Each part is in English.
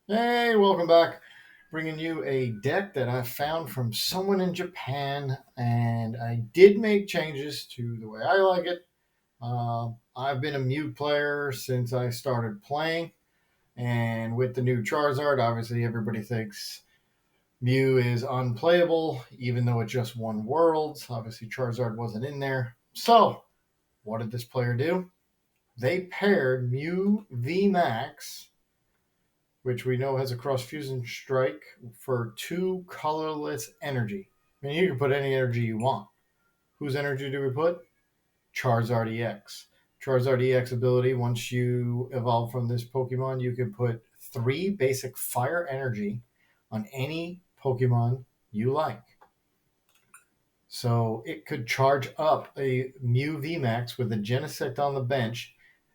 Hey, welcome back. Bringing you a deck that I found from someone in Japan, and I did make changes to the way I like it. I've been a Mew player since I started playing, and with the new Charizard, obviously everybody thinks Mew is unplayable, even though it just won Worlds. Obviously, Charizard wasn't in there. So, what did this player do? They paired Mew VMAX, which we know has a cross fusion strike for 2 colorless energy. I mean, you can put any energy you want. Whose energy do we put? Charizard EX. Charizard EX ability, once you evolve from this Pokemon, you can put 3 basic fire energy on any Pokemon you like. So it could charge up a Mew VMAX with a Genesect on the bench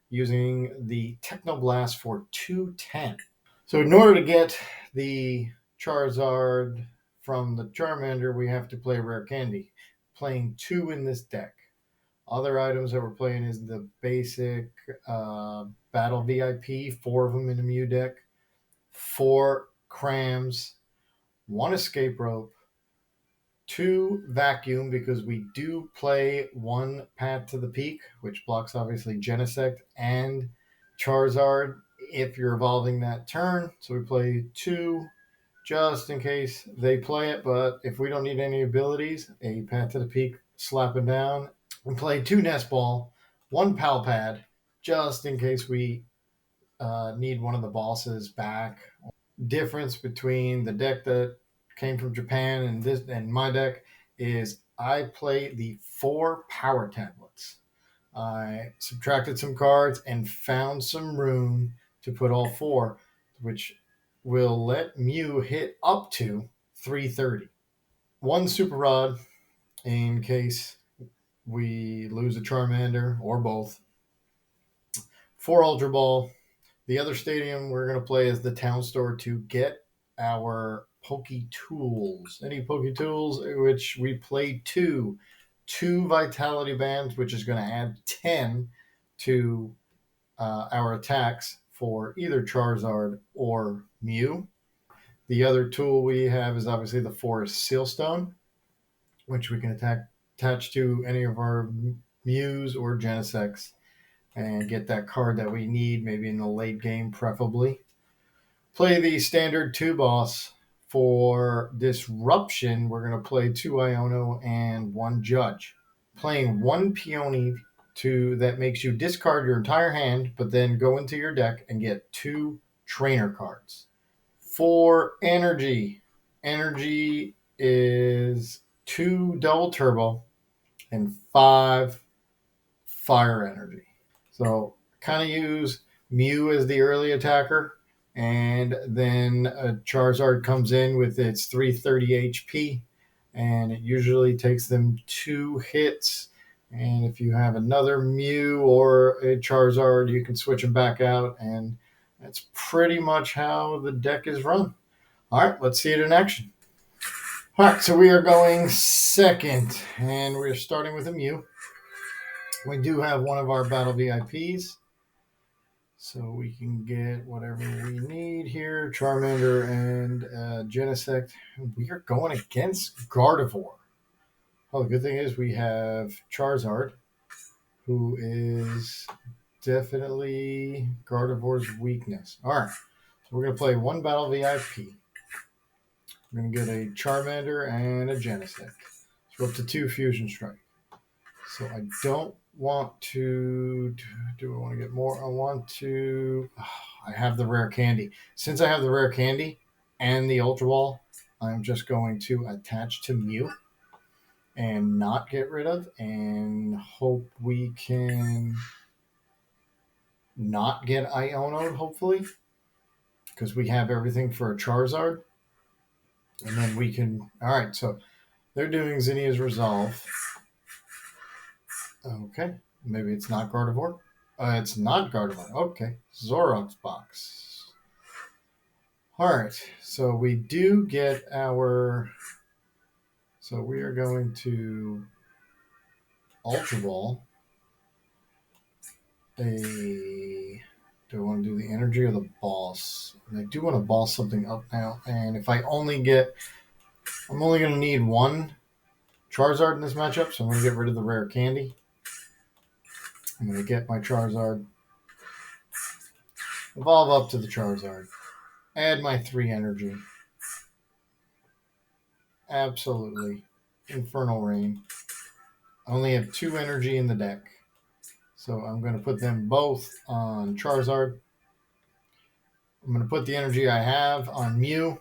using the Technoblast for 210. So in order to get the Charizard from the Charmander, we have to play Rare Candy, playing 2 in this deck. Other items that we're playing is the basic Battle VIP, 4 of them in the Mew deck, 4 Crams, 1 Escape Rope, 2 Vacuum, because we do play 1 Path to the Peak, which blocks obviously Genesect and Charizard if you're evolving that turn. So we play 2 just in case they play it. But if we don't need any abilities, a Path to the Peak slapping down. We play 2 Nest Ball, 1 Pal Pad, just in case we need one of the bosses back. Difference between the deck that came from Japan and this and my deck is I play the 4 power tablets. I subtracted some cards and found some room to put all 4, which will let Mew hit up to 330. 1 super rod in case we lose a Charmander or both. 4 Ultra Ball. The other stadium we're going to play is the Town Store to get our Poke Tools. Any Poke Tools, which we play 2 Vitality Bands, which is going to add 10 to our attacks for either Charizard or Mew. The other tool we have is obviously the Forest Sealstone, which we can attach to any of our Mews or Genesects and get that card that we need, maybe in the late game, preferably. Play the standard 2 boss. For Disruption, we're going to play 2 Iono and 1 Judge. Playing 1 Peony that makes you discard your entire hand, but then go into your deck and get 2 trainer cards. For energy is 2 double turbo and 5 fire energy. So kind of use Mew as the early attacker, and then a Charizard comes in with its 330 HP, and it usually takes them 2 hits. And if you have another Mew or a Charizard, you can switch them back out, and that's pretty much how the deck is run. All right, let's see it in action. All right, so we are going second, and we're starting with a Mew. We do have one of our Battle VIPs, so we can get whatever we need here. Charmander and Genesect. We are going against Gardevoir. Oh, the good thing is we have Charizard, who is definitely Gardevoir's weakness. All right, so we're going to play 1 Battle VIP. We're going to get a Charmander and a Genesect. So up to 2 Fusion Strike. So I don't want to. Do I want to get more? I want to. I have the Rare Candy. Since I have the Rare Candy and the Ultra Ball, I'm just going to attach to Mew and not get rid of, and hope we can not get Iono, hopefully, because we have everything for a Charizard. And then we can. All right, so they're doing Zinnia's Resolve. Okay, maybe it's not Gardevoir. It's not Gardevoir. Okay, Zoroark's box. All right, so we do get our. So we are going to Ultra Ball a Do I want to do the energy or the boss? And I do want to boss something up now. And if I only get... I'm only going to need one Charizard in this matchup, so I'm going to get rid of the Rare Candy. I'm going to get my Charizard. Evolve up to the Charizard. Add my 3 energy. Absolutely. Infernal Rain. I only have 2 energy in the deck. So I'm going to put them both on Charizard. I'm going to put the energy I have on Mew.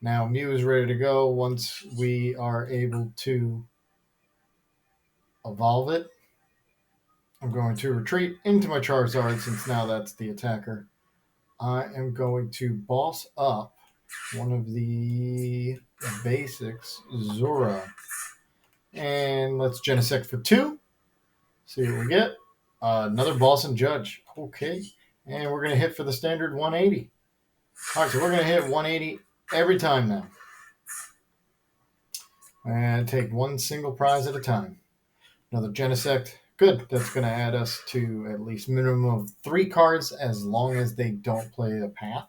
Now Mew is ready to go once we are able to evolve it. I'm going to retreat into my Charizard since now that's the attacker. I am going to boss up one of the basics, Zora. And let's Genesect for 2. See what we get. Another boss and Judge. Okay. And we're going to hit for the standard 180. All right, so we're going to hit 180 every time now. And take one single prize at a time. Another Genesect. Good. That's going to add us to at least minimum of 3 cards as long as they don't play a path.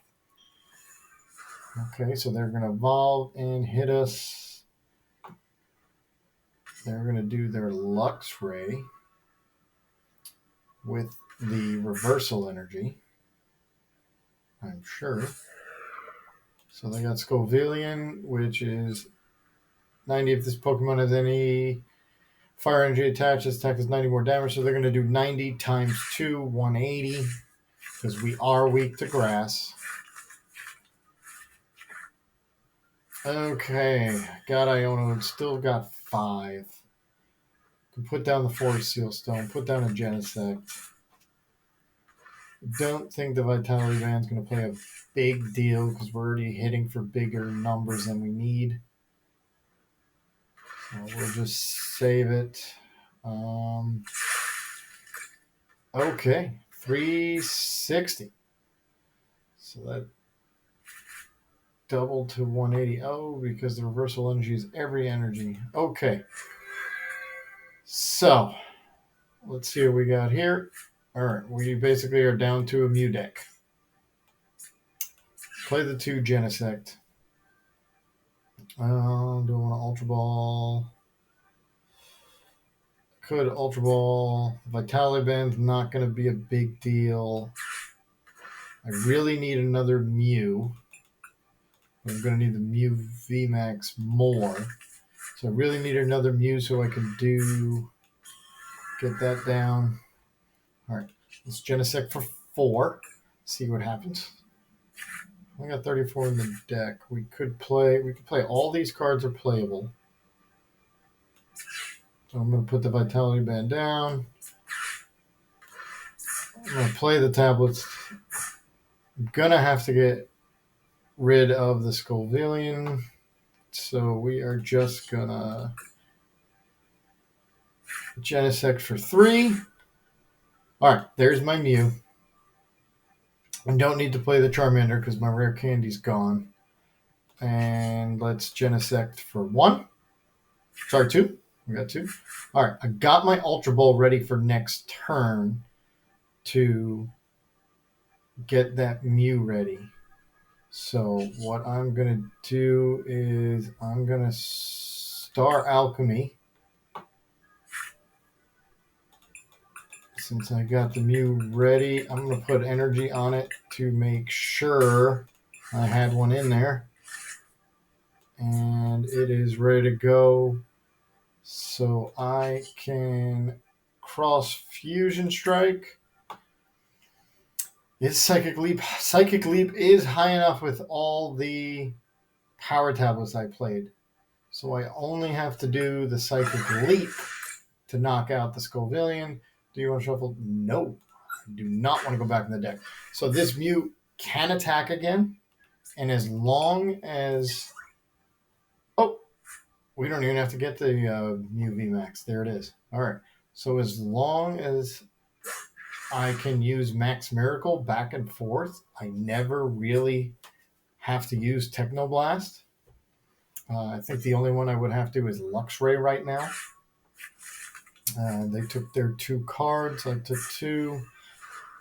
Okay, so they're going to evolve and hit us. They're going to do their Lux Ray with the reversal energy, I'm sure. So they got Scovillian, which is 90 if this Pokemon has any fire energy attached. This attack is 90 more damage, so they're going to do 90 times 2, 180, because we are weak to grass. Okay, got Iono, still got 5. Can put down the Forest Seal Stone, put down a Genesect. Don't think the Vitality Band is going to play a big deal because we're already hitting for bigger numbers than we need. So we'll just save it. Okay, 360. So that doubled to 180. Oh, because the reversal energy is every energy. Okay. So let's see what we got here. All right, we basically are down to a Mew deck. Play the 2 Genesect. Do I want to Ultra Ball? Could Ultra Ball. Vitality Band's not going to be a big deal. I really need another Mew. I'm going to need the Mew VMAX more. So I really need another Mew so I can get that down. All right, let's Genesect for 4. See what happens. I got 34 in the deck. We could play all these cards are playable. So I'm going to put the Vitality Band down. I'm going to play the tablets. I'm going to have to get rid of the Scovillian. So we are just going to Genesect for 3. All right, there's my Mew. I don't need to play the Charmander because my Rare Candy's gone. And let's Genesect for 1. Sorry, 2. We got 2. All right, I got my Ultra Ball ready for next turn to get that Mew ready. So what I'm going to do is I'm going to Star Alchemy. Since I got the Mew ready, I'm going to put energy on it to make sure I had one in there. And it is ready to go. So I can cross Fusion Strike. It's Psychic Leap. Psychic Leap is high enough with all the Power Tablets I played. So I only have to do the Psychic Leap to knock out the Scovillian. Do you want to shuffle? No. I do not want to go back in the deck. So this Mew can attack again. And as long as... Oh, we don't even have to get the Mew VMAX. There it is. All right. So as long as I can use Max Miracle back and forth, I never really have to use Technoblast. I think the only one I would have to is Luxray right now. They took their 2 cards. I took 2.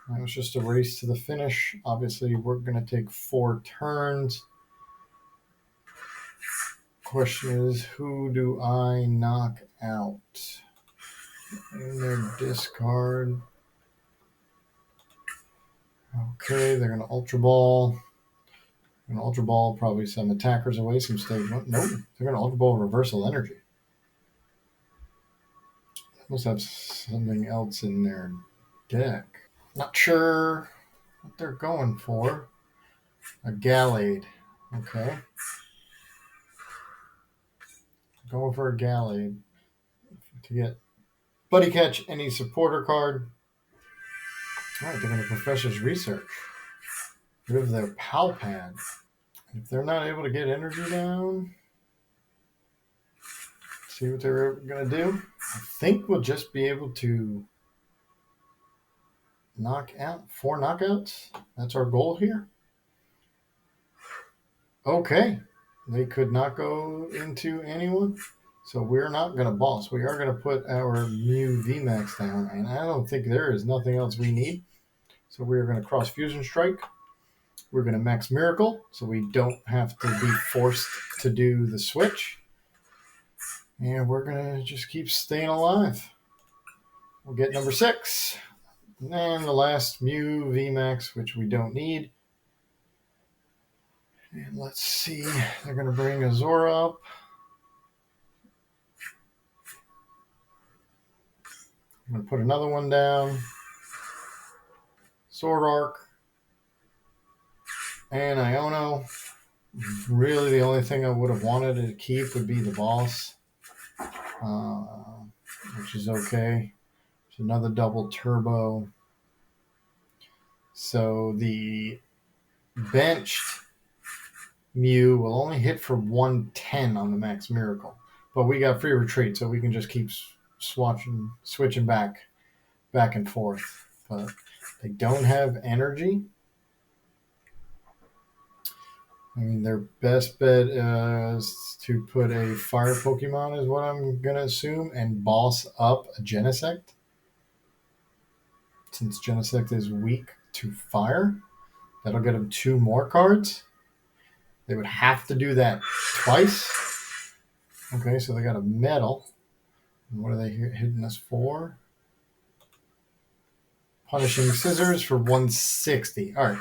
That was just a race to the finish. Obviously, we're going to take 4 turns. Question is, who do I knock out? In their discard. Okay, they're going to Ultra Ball. An Ultra Ball, probably some attackers away, some stage one. Nope, they're going to Ultra Ball Reversal Energy. They must have something else in their deck. Not sure what they're going for. A Gallade. Okay. Going for a Gallade to get Buddy Catch any supporter card. All right, they're going to Professor's Research. Rid of their Pal Pad. If they're not able to get energy down, see what they're going to do. I think we'll just be able to knock out 4 knockouts. That's our goal here. Okay. They could not go into anyone. So we're not going to boss. We are going to put our Mew VMAX down. And I don't think there is nothing else we need. So we're going to cross Fusion Strike. We're going to Max Miracle. So we don't have to be forced to do the switch. And we're going to just keep staying alive. We'll get number 6. And the last Mew VMAX, which we don't need. And let's see. They're going to bring Azora up. I'm going to put another one down. Sword Arc. And Iono. Really, the only thing I would have wanted to keep would be the boss. Which is okay. It's another double turbo. So the benched Mew will only hit for 110 on the Max Miracle. But we got free retreat, so we can just keep switching back and forth. But they don't have energy. I mean, their best bet is to put a fire Pokemon is what I'm going to assume, and boss up a Genesect. Since Genesect is weak to fire, that'll get them 2 more cards. They would have to do that twice. Okay, so they got a Metal. And what are they hitting us for? Punishing Scissors for 160. All right,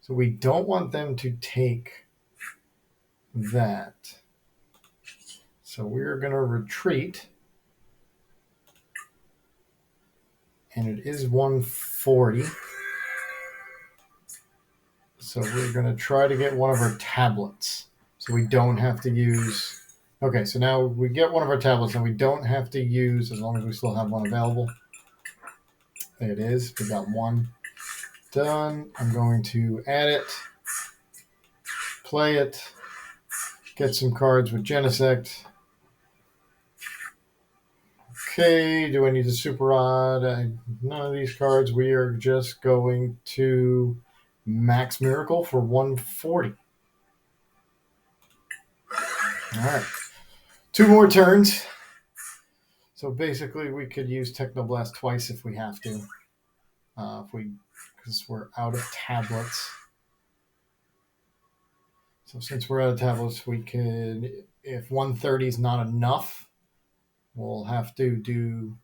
so we don't want them to take that. So we're going to retreat. And it is 140. So we're going to try to get one of our tablets. So we don't have to use... Okay, so now we get one of our tablets and we don't have to use, as long as we still have one available. There it is. We got one. Done. I'm going to add it. Play it. Get some cards with Genesect. Okay, do I need a Super Rod? None of these cards. We are just going to Max Miracle for 140. All right. 2 more turns. So basically, we could use Technoblast twice if we have to. Because we're out of tablets. So since we're out of tablets, we could, if 130 is not enough, we'll have to do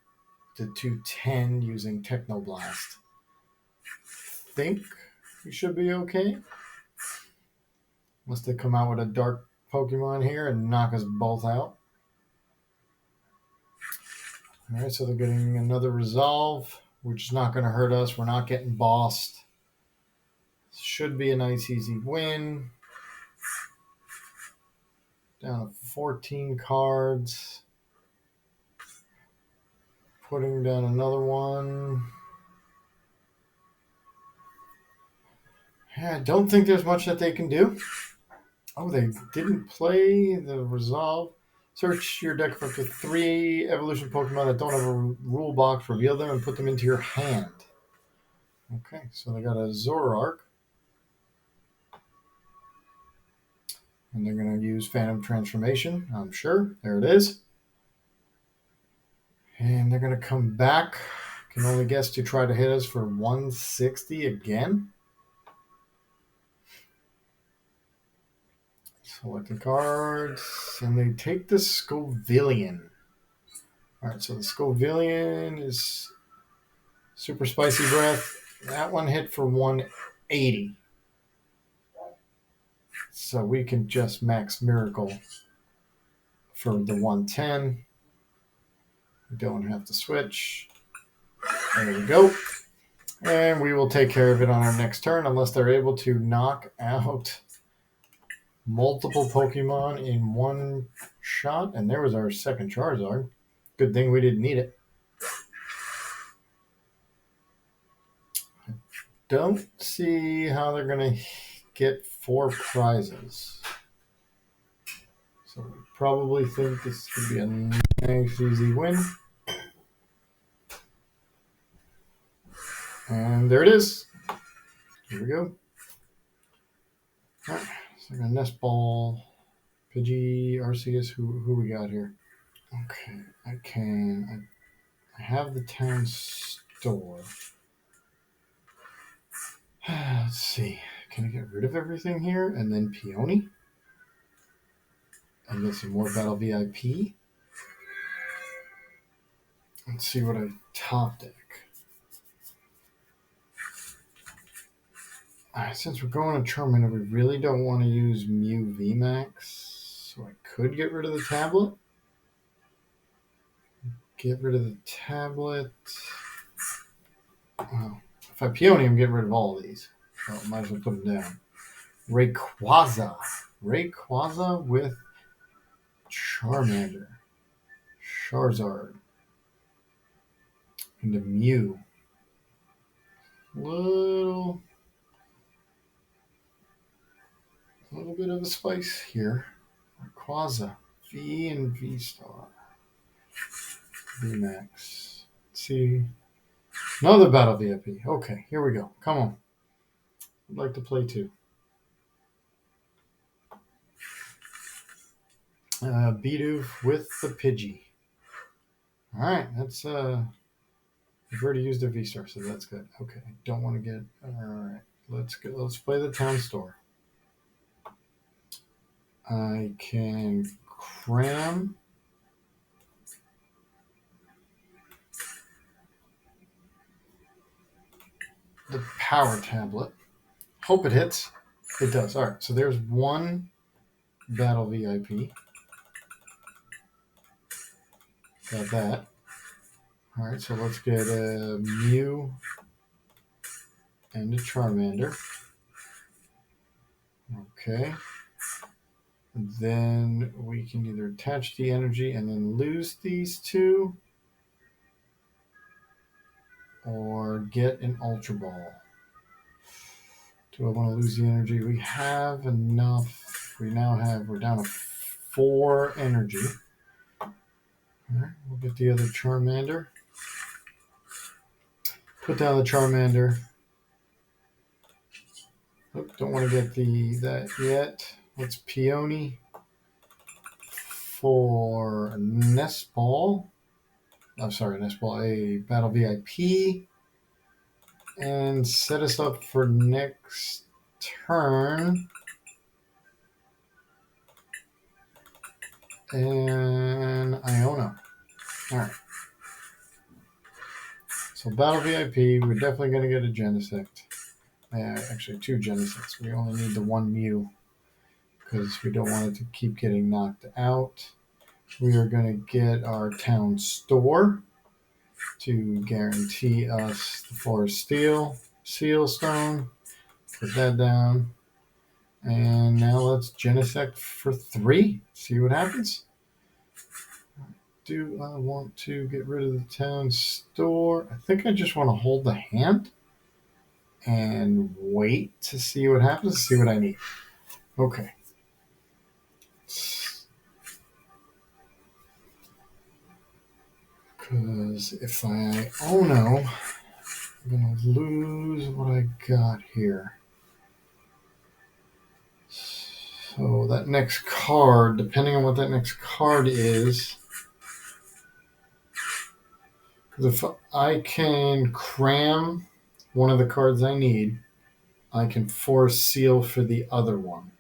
the 210 using Technoblast. Think we should be okay. Unless they come out with a dark Pokemon here and knock us both out. All right, so they're getting another Resolve, which is not going to hurt us. We're not getting bossed. Should be a nice, easy win. Down to 14 cards. Putting down another one. Yeah, I don't think there's much that they can do. Oh, they didn't play the Resolve. Search your deck for up to 3 evolution Pokemon that don't have a rule box. Reveal them and put them into your hand. Okay, so they got a Zoroark. And they're going to use Phantom Transformation, I'm sure. There it is. And they're going to come back, Can only guess to try to hit us for 160 again. Selecting cards, and they take the Scovillian. All right, so the Scovillian is Super Spicy Breath. That one hit for 180. So we can just max Miracle for the 110. We don't have to switch. There we go. And we will take care of it on our next turn unless they're able to knock out multiple Pokemon in one shot. And there was our second Charizard. Good thing we didn't need it. Don't see how they're going to get 4 prizes. So we probably think this could be a nice, easy win. And there it is. Here we go. All right, so I got Nest Ball, Pidgey, Arceus. Who we got here? Okay, I have the town store. Let's see. Can I get rid of everything here and then Peony? And get some more Battle VIP. Let's see what I top deck. Since we're going to Charmander, we really don't want to use Mew VMAX. So I could get rid of the tablet. Get rid of the tablet. Well, if I Peony, I'm getting rid of all of these. So I might as well put them down. Rayquaza. Rayquaza with Charmander. Charizard. And a Mew. Little bit of a spice here. Rayquaza. V and V Star. VMAX. Let's see. Another Battle VIP. Okay, here we go. Come on. I'd like to play too. Bidoof with the Pidgey. All right, that's I've already used a V-Star, so that's good. Okay, don't want to get. All right, let's play the town store. I can cram the Power Tablet. Hope it hits. It does. All right, so there's one Battle VIP. Got that. All right, so let's get a Mew and a Charmander. Okay. Then we can either attach the energy and then lose these two, or get an Ultra Ball. Do I want to lose the energy? We have enough. We're down to 4 energy. All right, we'll get the other Charmander. Put down the Charmander. Oh, don't want to get that yet. Let's Peony for a Nest Ball. I'm sorry, Nest Ball, a Battle VIP. And set us up for next turn. And Iono. All right. So Battle VIP, we're definitely going to get a Genesect. Actually, 2 Genesects. We only need the 1 Mew because we don't want it to keep getting knocked out. We are going to get our town store to guarantee us the Forest Steel, Seal Stone. Put that down. And now let's Genesect for 3. See what happens. Do I want to get rid of the town store? I think I just want to hold the hand and wait to see what happens, see what I need. Okay. Because if I Iono, I'm going to lose what I got here. So that next card, depending on what that next card is, If I can cram one of the cards I need, I can force seal for the other one.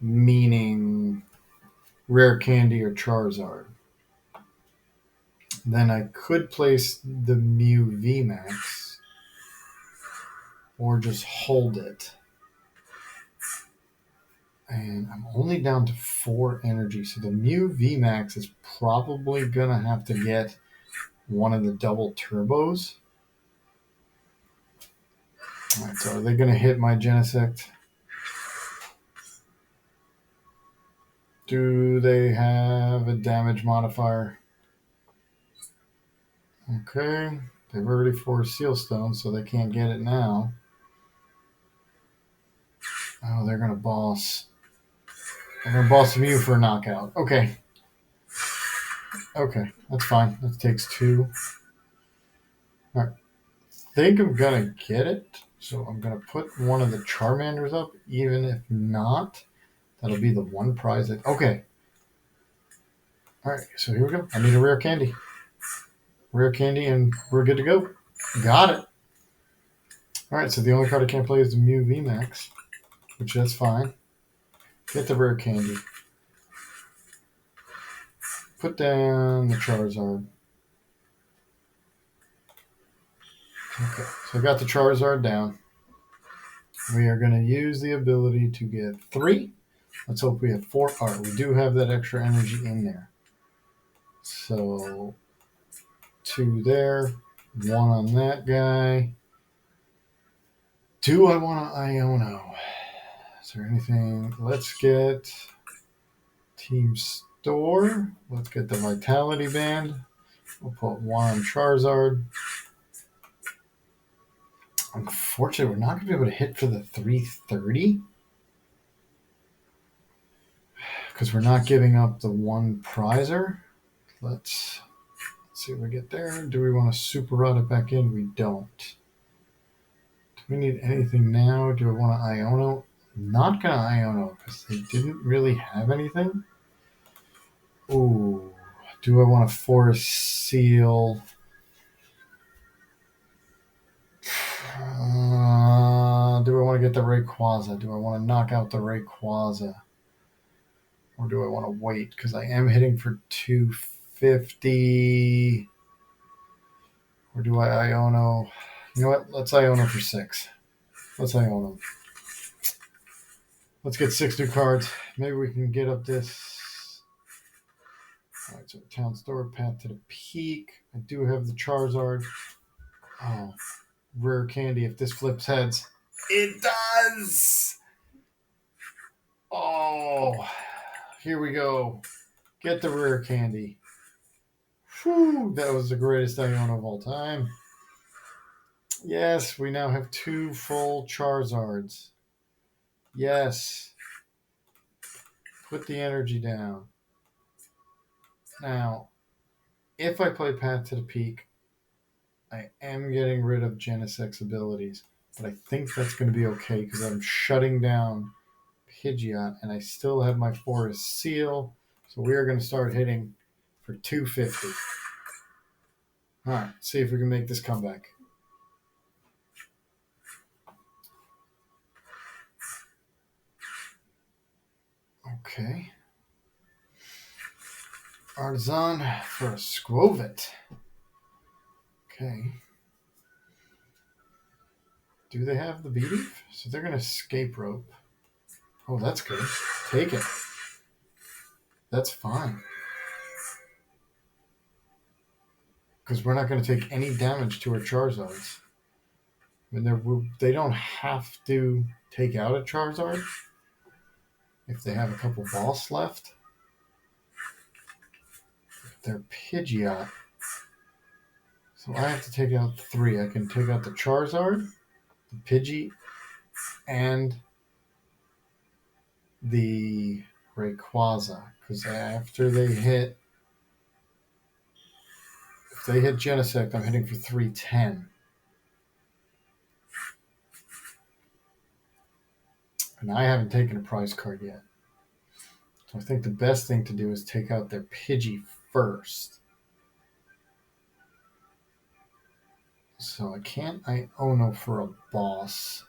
Meaning Rare Candy or Charizard. Then I could place the Mew VMAX or just hold it. And I'm only down to 4 energy, so the Mew VMAX is probably going to have to get one of the double turbos. All right, so are they going to hit my Genesect? Do they have a damage modifier? Okay, they've already forced Seal Stone, so they can't get it now. Oh, they're going to boss. They're going to boss Mew for a knockout. Okay. Okay, that's fine. That takes 2. All right. I think I'm going to get it. So I'm going to put one of the Charmanders up. Even if not, that'll be the one prize. Okay. All right, so here we go. I need a Rare Candy. Rare Candy, and we're good to go. Got it. All right, so the only card I can't play is the Mew VMAX, which that's fine. Get the Rare Candy. Put down the Charizard. Okay, so I got the Charizard down. We are going to use the ability to get 3. Let's hope we have 4. All right, we do have that extra energy in there. So 2 there, 1 on that guy. Do I want to Iono? Is there anything? Let's get Team Store. Let's get the Vitality Band. We'll put 1 on Charizard. Unfortunately, we're not going to be able to hit for the 330 because we're not giving up the 1 prizer. Let's see if we get there. Do we want to super run it back in? We don't. Do we need anything now? Do I want to Iono? Not going to Iono because they didn't really have anything. Ooh. Do I want to force seal? Do I want to get the Rayquaza? Do I want to knock out the Rayquaza? Or do I want to wait? Because I am hitting for 250. Or do I Iono? You know what? Let's Iono for 6. Let's Iono. Let's get 6 new cards. Maybe we can get up this. All right, so Town Store, Path to the Peak. I do have the Charizard. Oh, Rare Candy if this flips heads. It does! Oh, here we go. Get the Rare Candy. Whew, that was the greatest Iono of all time. Yes, we now have 2 full Charizards. Yes. Put the energy down. Now, if I play Path to the Peak, I am getting rid of Genesect's abilities. But I think that's going to be okay because I'm shutting down Pidgeot and I still have my Forest Seal. So we are going to start hitting for 250. All right, see if we can make this comeback. Okay. Artisan for a Squovit. Okay. Do they have the BD? So they're going to Escape Rope. Oh, that's good. Take it. That's fine. Because we're not going to take any damage to our Charizards. I mean, they don't have to take out a Charizard if they have a couple boss left. They're Pidgeot. So I have to take out 3. I can take out the Charizard, the Pidgey, and the Rayquaza. Because after they hit, if they hit Genesect, I'm hitting for 310. And I haven't taken a prize card yet. So I think the best thing to do is take out their Pidgey first. So I can't Iono for a boss.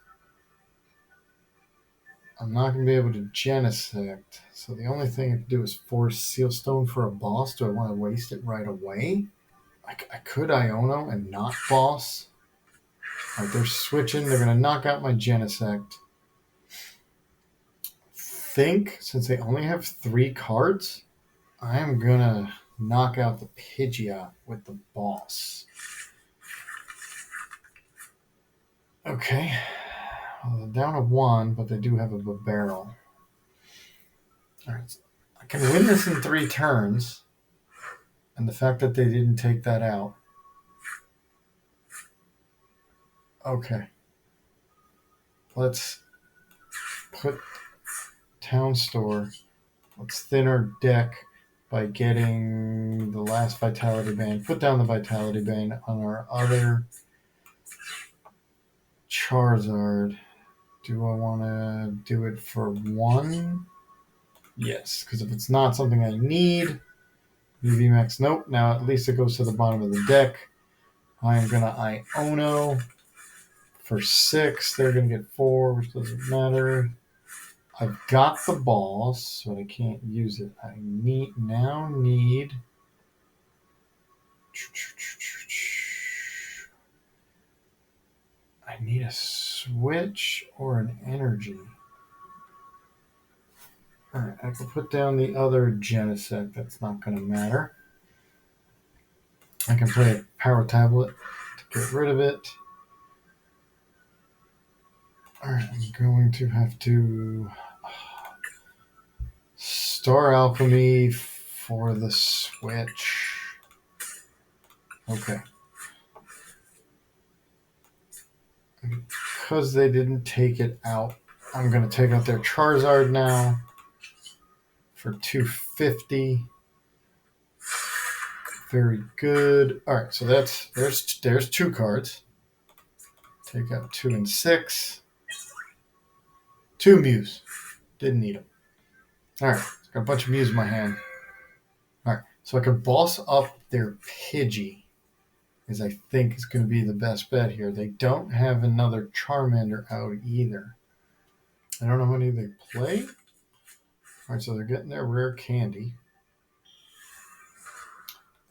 I'm not going to be able to Genesect. So the only thing I can do is force Seal Stone for a boss. Do I want to waste it right away? I could Iono and not boss. All right, they're switching. They're going to knock out my Genesect. Think, since they only have 3 cards, I am going to knock out the Pidgeot with the boss. Okay. Well, they're down to 1, but they do have a barrel. All right. I can win this in 3 turns. And the fact that they didn't take that out. Okay. Let's put Town Store. Let's thin our deck by getting the last Vitality Band. Put down the Vitality Band on our other Charizard. Do I want to do it for 1? Yes, because if it's not something I need, Mew VMAX, nope. Now at least it goes to the bottom of the deck. I am going to Iono for 6. They're going to get 4, which doesn't matter. I've got the balls, but I can't use it. I need. I need a switch or an energy. All right, I can put down the other Genesect. That's not going to matter. I can play a Power Tablet to get rid of it. All right, I'm going to have to Star Alchemy for the Switch. Okay. Because they didn't take it out, I'm going to take out their Charizard now for 250. Very good. All right, so there's 2 cards. Take out 2 and 6. 2 Mews. Didn't need them. All right, got a bunch of Mews in my hand. All right, so I can boss up their Pidgey, as I think is going to be the best bet here. They don't have another Charmander out either. I don't know how many they play. All right, so they're getting their Rare Candy.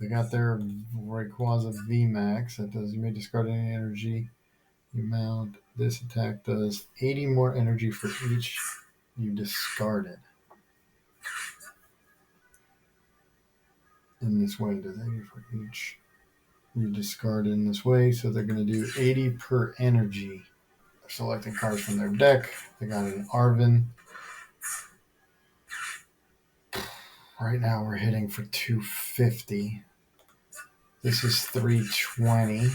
They got their Rayquaza VMAX. That does, you may discard any energy you mount. This attack does 80 more energy for each you discarded. In this way, does 80 for each you discard in this way. So they're going to do 80 per energy. They're selecting cards from their deck. They got an Arven. Right now we're hitting for 250. This is 320.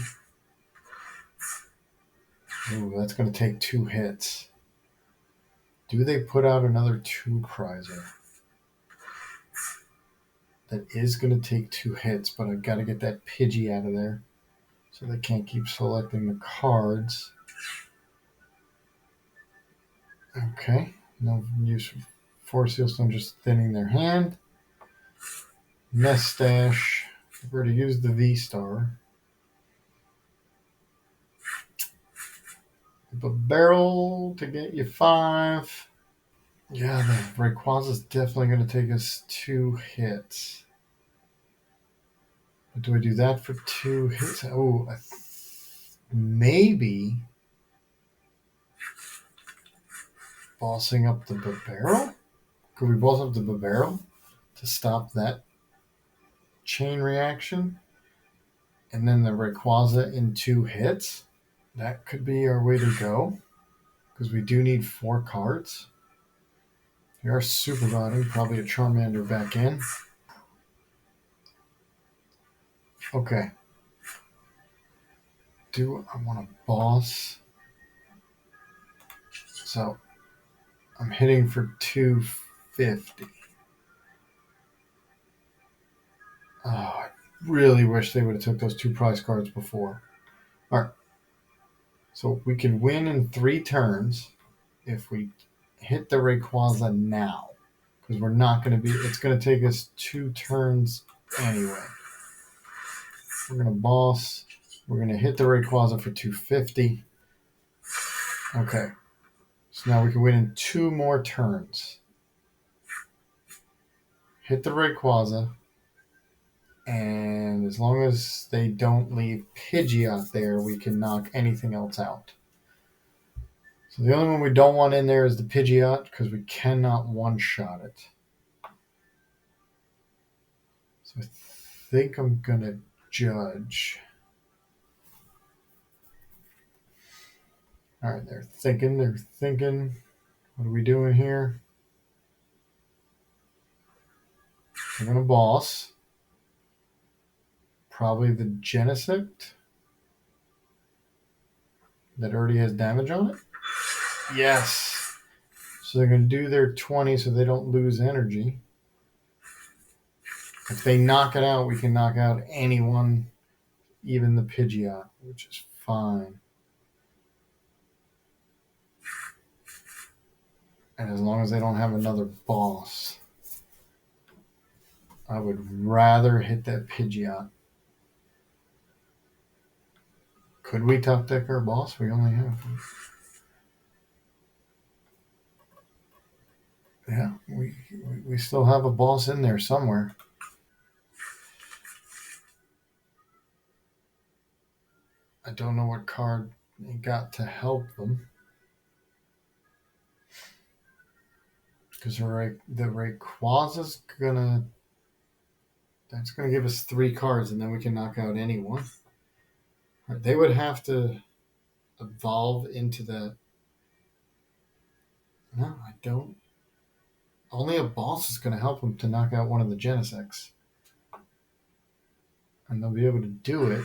Ooh, that's going to take 2 hits. Do they put out another 2-prizer? That is going to take 2 hits, but I've got to get that Pidgey out of there. So they can't keep selecting the cards. Okay. No use for Sealstone, just thinning their hand. Mustache. We're to use the V-Star. A barrel to get you 5. Yeah, the Rayquaza is definitely going to take us 2 hits. But do I do that for 2 hits? Oh, maybe bossing up the barrel? Could we boss up the barrel to stop that chain reaction? And then the Rayquaza in 2 hits? That could be our way to go. Because we do need 4 cards. We are super botting, probably a Charmander back in. Okay. Do I want to boss? So I'm hitting for 250. Oh, I really wish they would have took those 2 prize cards before. All right. So we can win in 3 turns if we hit the Rayquaza now. Because we're not going to be... It's going to take us 2 turns anyway. We're going to boss. We're going to hit the Rayquaza for 250. Okay. So now we can win in 2 more turns. Hit the Rayquaza. And as long as they don't leave Pidgeot there, we can knock anything else out. So the only one we don't want in there is the Pidgeot because we cannot one-shot it. So I think I'm going to judge. All right, they're thinking. What are we doing here? We're going to boss. Probably the Genesect that already has damage on it. Yes. So they're going to do their 20 so they don't lose energy. If they knock it out, we can knock out anyone, even the Pidgeot, which is fine. And as long as they don't have another boss, I would rather hit that Pidgeot. Could we top deck our boss? We only have... Yeah, we still have a boss in there somewhere. I don't know what card they got to help them. Because the Rayquaza's gonna... That's gonna give us 3 cards, and then we can knock out anyone. Right, they would have to evolve into that. No, I don't. Only a boss is going to help them to knock out one of the Genesects. And they'll be able to do it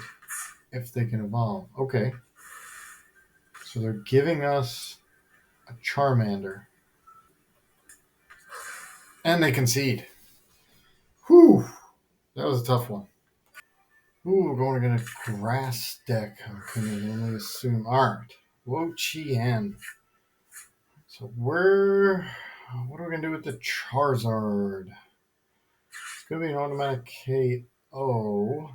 if they can evolve. Okay. So they're giving us a Charmander. And they concede. Whew. That was a tough one. Ooh, we're going against a grass deck. I can only assume. Alright. Wo-Chien. So what are we going to do with the Charizard? It's going to be an automatic KO.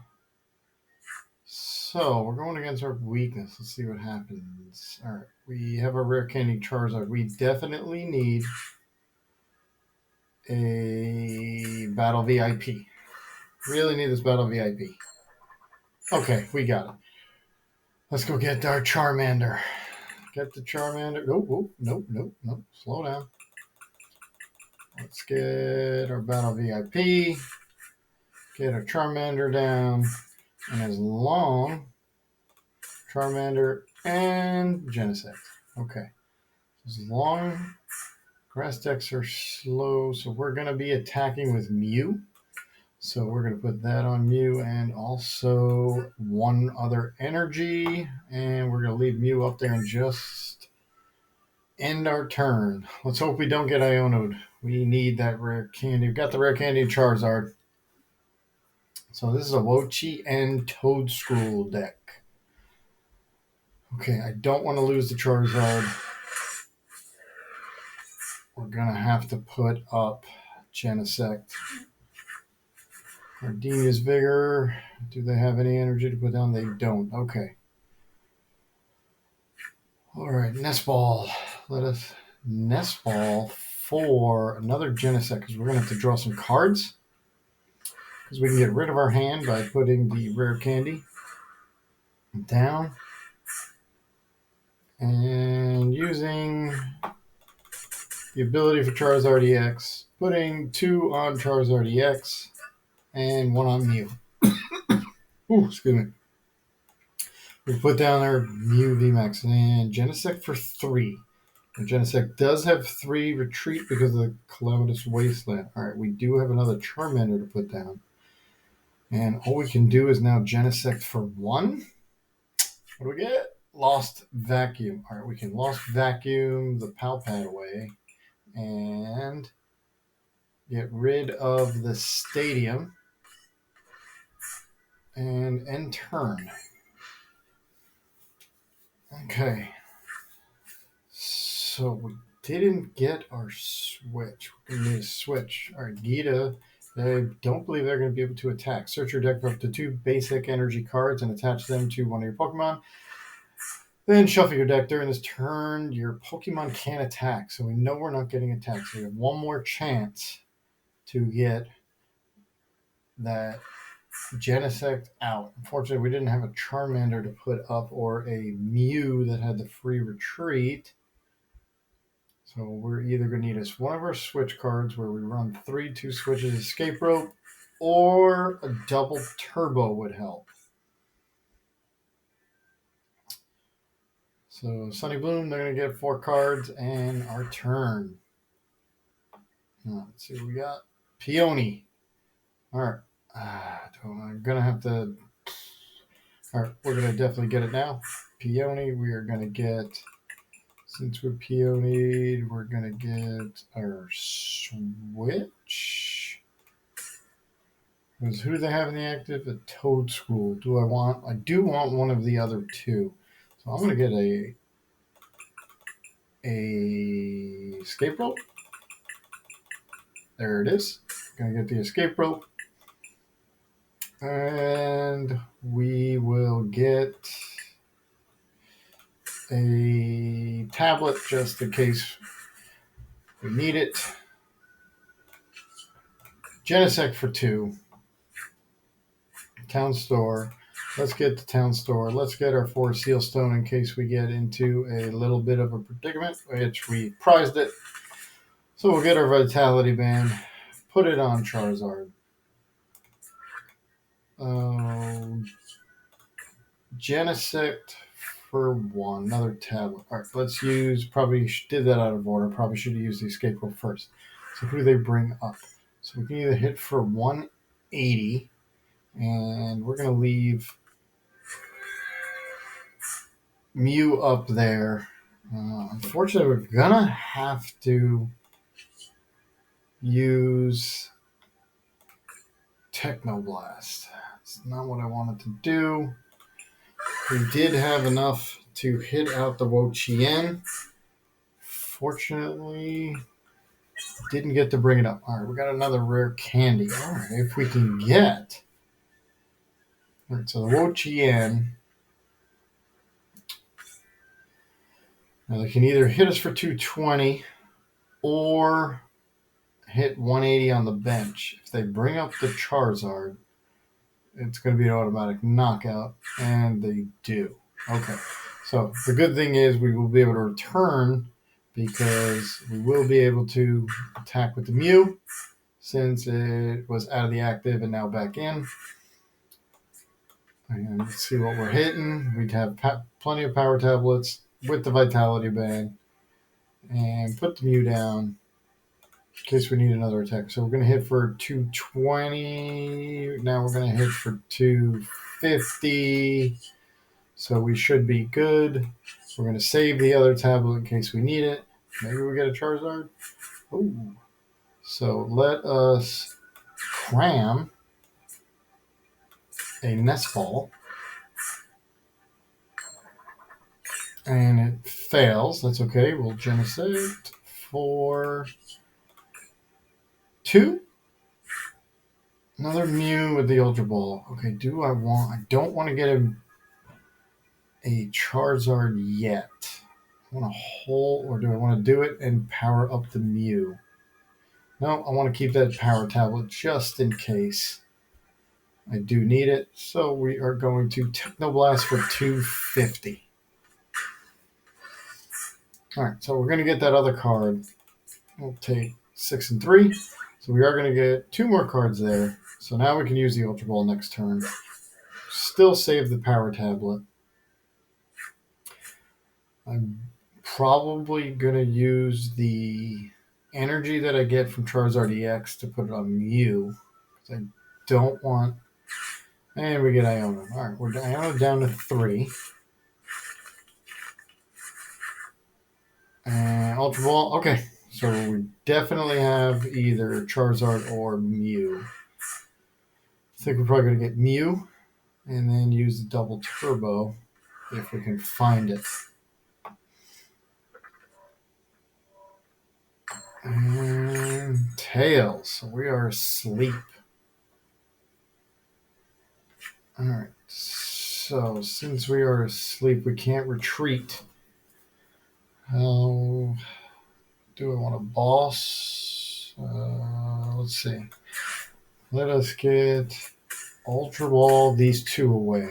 So we're going against our weakness. Let's see what happens. All right, we have a Rare Candy Charizard. We definitely need a Battle VIP. Really need this Battle VIP. Okay, we got it. Let's go get our Charmander. Get the Charmander. Nope. Slow down. Let's get our Battle VIP. Get our Charmander down. And as long... Charmander and Genesect. Okay. As long grass decks are slow, so we're going to be attacking with Mew. So we're going to put that on Mew and also one other energy. And we're going to leave Mew up there and just end our turn. Let's hope we don't get Iono'd. We need that Rare Candy. We've got the Rare Candy Charizard. So this is a Wo-Chien Toadstool deck. Okay, I don't want to lose the Charizard. We're going to have to put up Genesect. Gardenia's Vigor. Do they have any energy to put down? They don't. Okay. All right, Nest Ball. Let us Nest Ball for another Genesect because we're going to have to draw some cards. Because we can get rid of our hand by putting the Rare Candy down. And using the ability for Charizard EX, putting 2 on Charizard EX and 1 on Mew. Ooh, excuse me. We put down our Mew VMAX and Genesect for 3. And Genesect does have 3 retreat because of the Calamitous Wasteland. Alright, we do have another Charmander to put down. And all we can do is now Genesect for 1. What do we get? Lost Vacuum. Alright, we can Lost Vacuum the Pal Pad away and get rid of the Stadium and end turn. Okay. So we didn't get our Switch. We're going to need a Switch. Alright, Gita I don't believe they're going to be able to attack. Search your deck for up to 2 basic energy cards and attach them to one of your Pokemon. Then shuffle your deck. During this turn, your Pokemon can't attack. So we know we're not getting attacked. So we have one more chance to get that Genesect out. Unfortunately, we didn't have a Charmander to put up or a Mew that had the free retreat. So we're either going to need us one of our switch cards where we run 2 switches Escape Rope, or a double turbo would help. So Sunny Bloom, they're going to get 4 cards and our turn. Let's see what we got. Peony. All right. I'm going to have to... All right, we're going to definitely get it now. Peony, we are going to get... Since we're Peony, we're going to get our Switch. Because who do they have in the active? A Toad School. I do want one of the other 2. So I'm going to get a Escape Rope. There it is. Going to get the Escape Rope. And we will get a tablet just in case we need it. Genesect for 2. Town Store. Let's get the Town Store. Let's get our 4 Seal Stone in case we get into a little bit of a predicament, which we prized it. So we'll get our Vitality Band, put it on Charizard. Genesect for 1, another tablet. All right, let's use, probably did that out of order. Probably should have used the Escape Rope first. So who do they bring up? So we can either hit for 180, and we're going to leave Mew up there. Unfortunately, we're going to have to use Technoblast. It's not what I wanted to do. We did have enough to hit out the Wo-Chien. Fortunately, didn't get to bring it up. All right, we got another Rare Candy. All right, if we can get... All right, so the Wo-Chien... Now they can either hit us for 220 or hit 180 on the bench. If they bring up the Charizard, it's going to be an automatic knockout, and they do. Okay, so the good thing is we will be able to return because we will be able to attack with the Mew since it was out of the active and now back in. And let's see what we're hitting. We'd have plenty of power tablets with the Vitality Band and put the Mew down in case we need another attack. So we're going to hit for 220. Now we're going to hit for 250. So we should be good. We're going to save the other tablet in case we need it. Maybe we get a Charizard. Ooh. So let us cram a Nest Ball. And it fails. That's okay. We'll Genesect for 2. Another Mew with the Ultra Ball. Okay, I don't want to get a Charizard yet. I want to hold, or do I want to do it and power up the Mew? No, I want to keep that power tablet just in case I do need it. So we are going to Technoblast for 250. All right, so we're going to get that other card. We'll take 6 and 3. So we are going to get 2 more cards there. So now we can use the Ultra Ball next turn. Still save the power tablet. I'm probably going to use the energy that I get from Charizard EX to put it on Mew. Because I don't want... And we get Iono. All right, we're Iono down to 3. And Ultra Ball. Okay, so we definitely have either Charizard or Mew. I think we're probably going to get Mew and then use the double turbo if we can find it. And tails. So we are asleep. All right. So since we are asleep, we can't retreat. How do I want to boss? Let's see. Let us get Ultra Ball these two away.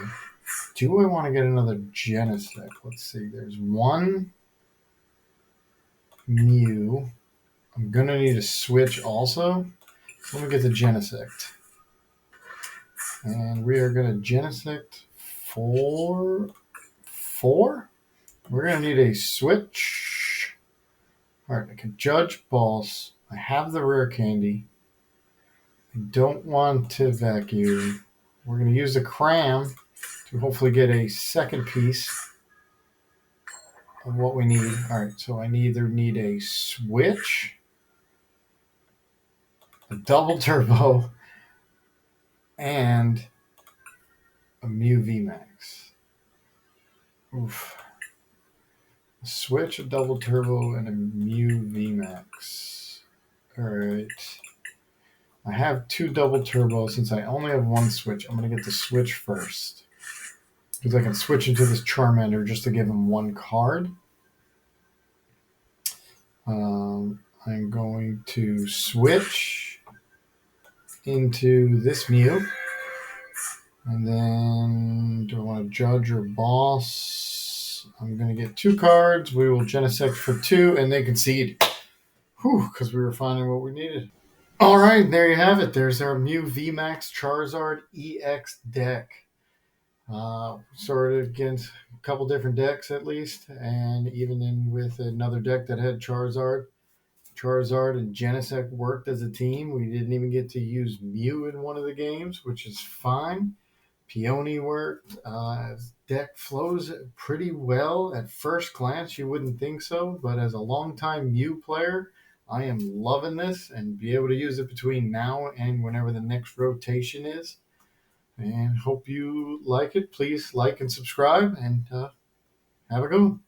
Do I want to get another Genesect? Let's see. There's one Mew. I'm going to need a Switch also. Let me get the Genesect. And we are going to Genesect 4. We're going to need a Switch. All right, I can Judge Boss. I have the Rare Candy. I don't want to vacuum. We're going to use the Cram to hopefully get a second piece of what we need. All right, so I either need a Switch, a Double Turbo, and a Mew VMAX. Oof. A Switch, a Double Turbo, and a Mew VMAX. All right. I have 2 Double Turbos. Since I only have 1 Switch, I'm going to get the Switch first. Because I can switch into this Charmander just to give him 1 card. I'm going to switch into this Mew. And then, do I want to Judge or Boss? I'm going to get 2 cards. We will Genesect for 2, and they concede. Whew, because we were finding what we needed. All right, there you have it. There's our Mew VMAX Charizard EX deck. Started against a couple different decks at least, and even in with another deck that had Charizard. Charizard and Genesect worked as a team. We didn't even get to use Mew in one of the games, which is fine. Peony worked. Deck flows pretty well. At first glance, you wouldn't think so, but as a longtime Mew player, I am loving this and be able to use it between now and whenever the next rotation is. And hope you like it. Please like and subscribe, and have a good one.